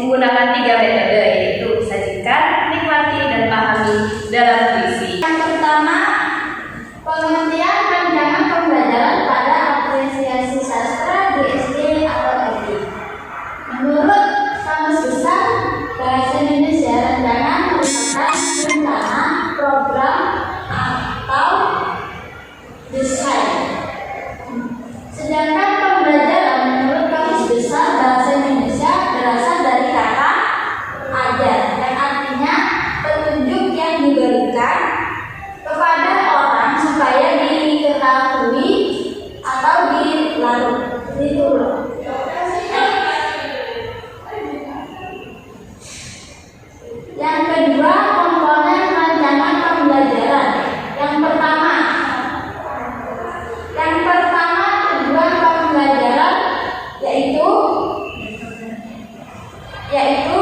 menggunakan 3 metode, yaitu sajikan, nikmati, dan pahami dalam puisi. Yang pertama, pengertian rancangan pembelajaran pada apresiasi sastra di SD atau SD. Menurut Kamus Besar Bahasa Indonesia, rancangan merupakan rencana, program, atau desain. Sedangkan pembelajaran menurut Kamus Besar Bahasa Indonesia berasal dari kata ajar, yang artinya petunjuk yang diberikan kepada orang supaya diketahui atau diturut. Yang kedua, komponen rancangan pembelajaran. Yang pertama tujuan pembelajaran yaitu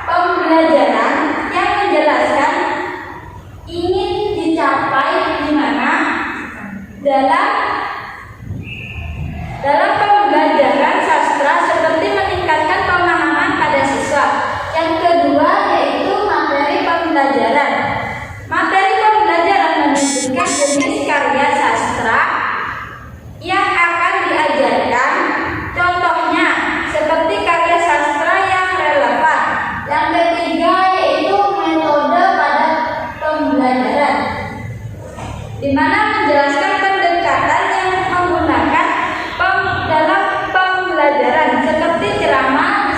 pembelajaran yang menjelaskan ingin dicapai di mana dalam pembelajaran sastra, seperti meningkatkan pemahaman pada siswa. Yang kedua yaitu materi pembelajaran. Materi pembelajaran menunjukkan jenis karya sastra yang akan diajarkan. Contohnya seperti karya sastra yang relevan. Yang ketiga yaitu metode pada pembelajaran, di mana menjelaskan pendekatan yang menggunakan dalam pembelajaran seperti ceramah,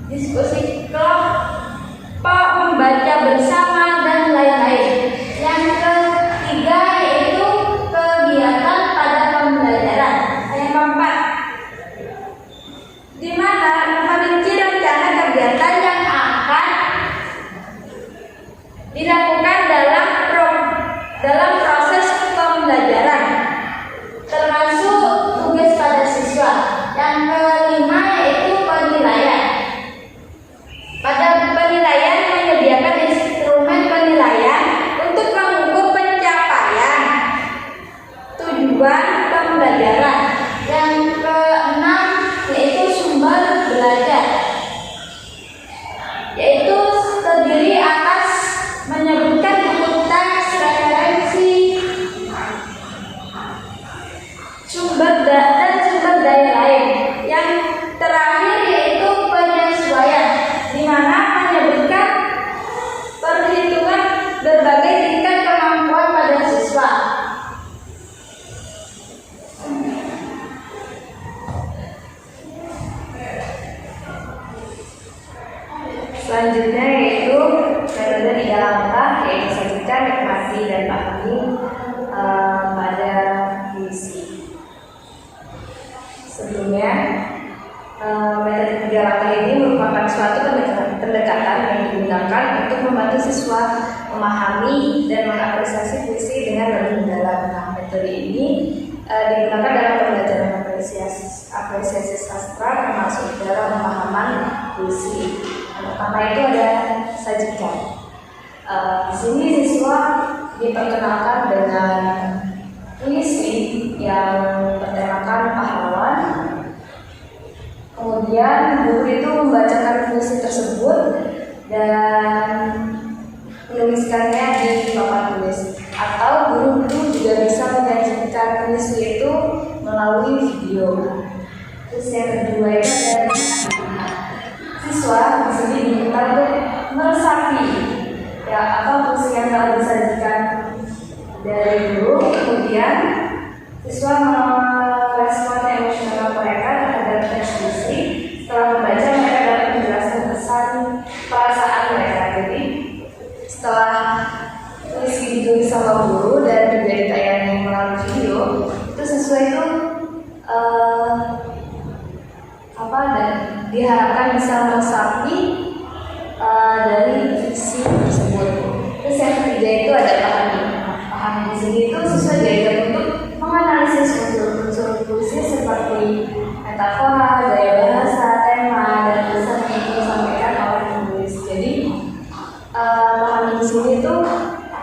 diskusi kelompok, membaca bersama, dan lain-lain. Yang ketiga yaitu kegiatan pada pembelajaran. Yang keempat, di mana merinci rencana kegiatan yang akan dilakukan dalam proses pembelajaran, termasuk tugas pada siswa. Yang kelima yaitu penilaian. Pada penilaian menyediakan instrumen penilaian untuk mengukur pencapaian tujuan pembelajaran. Yang keenam yaitu sumber belajar, yaitu terdiri atas menyebutkan buku teks, referensi, sumber daya lain. Yang terakhir yaitu penyesuaian, di mana menyebutkan perhitungan berbagai tingkat kemampuan pada siswa. Selanjutnya yaitu metode 3 langkah, yaitu sajikan, nikmati, dan pahami pada puisi. Sebelumnya, metode 3 langkah ini merupakan suatu pendekatan yang digunakan untuk membantu siswa memahami dan mengapresiasi puisi dengan lebih mendalam. Nah, metode ini digunakan dalam pembelajaran apresiasi sastra, termasuk dalam pemahaman puisi. Yang pertama itu ada sajikan. Di sini siswa diperkenalkan dengan puisi yang bertemakan pahlawan. Kemudian guru itu membacakan puisi tersebut dan menuliskannya di papan tulis. Atau guru juga bisa menyajikan puisi itu melalui video. Terus yang kedua itu ada siswa di sini diminta untuk meresapi atau puisi yang telah disajikan dari guru. Kemudian siswa merespon emosional mereka terhadap teks puisi. Setelah membaca, mereka dapat menjelaskan pesan perasaan mereka. Jadi setelah puisi ditulis sama guru dan juga ditayangkan melalui video, itu siswa itu dan diharapkan bisa meresapi dari fiksi tersebut. Terus yang ketiga itu ada pahami. Di sini itu siswa diajar untuk menganalisis unsur puisi seperti metafora, gaya bahasa, tema, dan pesan yang disampaikan oleh penulis. Jadi pahami di sini itu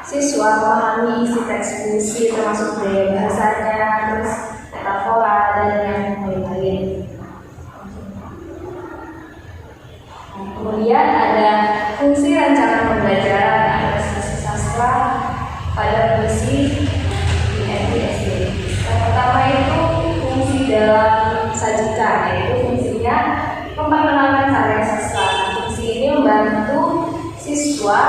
siswa memahami isi teks puisi termasuk gaya bahasanya, terus metafora, dan yang lain-lain. Kemudian ada fungsi rancangan pembelajaran apresiasi sastra pada puisi di SD. Yang pertama itu fungsi dalam sajikan, yaitu fungsinya memperkenalkan karya sastra. Fungsi ini membantu siswa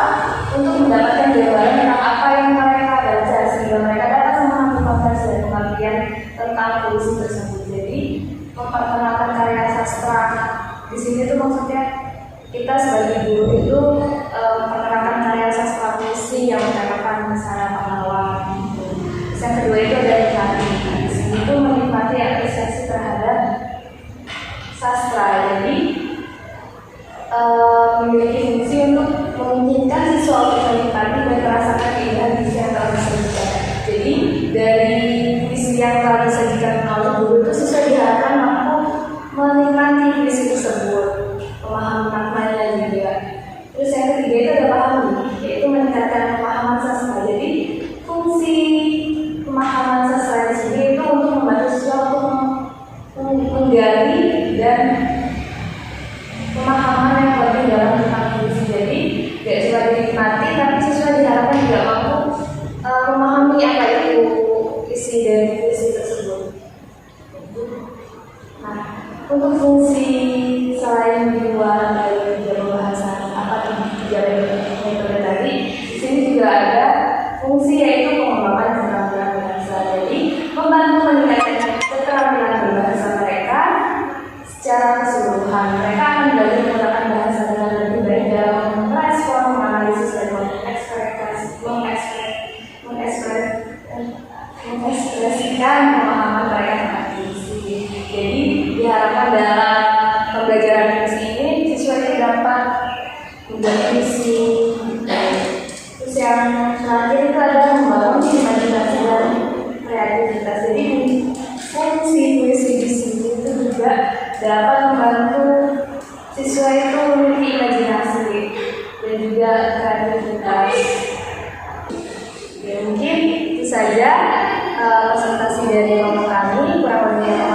untuk mendapatkan gambaran tentang apa yang mereka baca sehingga mereka dapat memahami konteks dan pengertian tentang puisi tersebut. Jadi memperkenalkan karya sastra di sini tuh maksudnya kita sebagai guru itu memperkenalkan karya sastra puisi yang mendapatkan misalnya pahlawan. Terus yang kedua itu ada nikmati. Di sini tuh menikmati apresiasi terhadap sastra. Jadi memiliki fungsi untuk memungkinkan siswa untuk menikmati dan merasakan keindahan puisi yang telah disajikan. Jadi dari puisi yang telah disajikan oleh guru itu siswa diharapkan mampu menikmati puisi tersebut, memahami maknanya juga. Terus yang ketiga itu ada pahami, yaitu meningkatkan pemahaman sastra. Jadi fungsi pemahaman sastra di sini itu untuk membantu siswa untuk menggali dan pemahaman yang lebih dalam tentang puisi. Jadi tidak cuma dinikmati, tapi siswa diharapkan juga mampu memahami apa itu isi dari puisi tersebut. Nah, untuk fungsi selain di luar dari pembahasan tiga metode tadi, di sini juga ada fungsi yaitu pengembangan keterampilan bahasa. Jadi membantu meningkatkan keterampilan berbahasa mereka secara keseluruhan. Mereka akan belajar menggunakan bahasa dengan lebih baik dalam merespon, menganalisis, dan mengekspresikan pemahaman mereka tentang puisi. Jadi diharapkan dalam pembelajaran puisi ini siswa dapat menjadi puisi. Terus yang terakhir itu adalah membangun imajinasi dan kreativitas. Jadi fungsi puisi di sini itu juga dapat membantu siswa itu memiliki imajinasi dan juga kreativitas. Ya, mungkin itu saja presentasi dari kelompok kami. Kurang lebihnya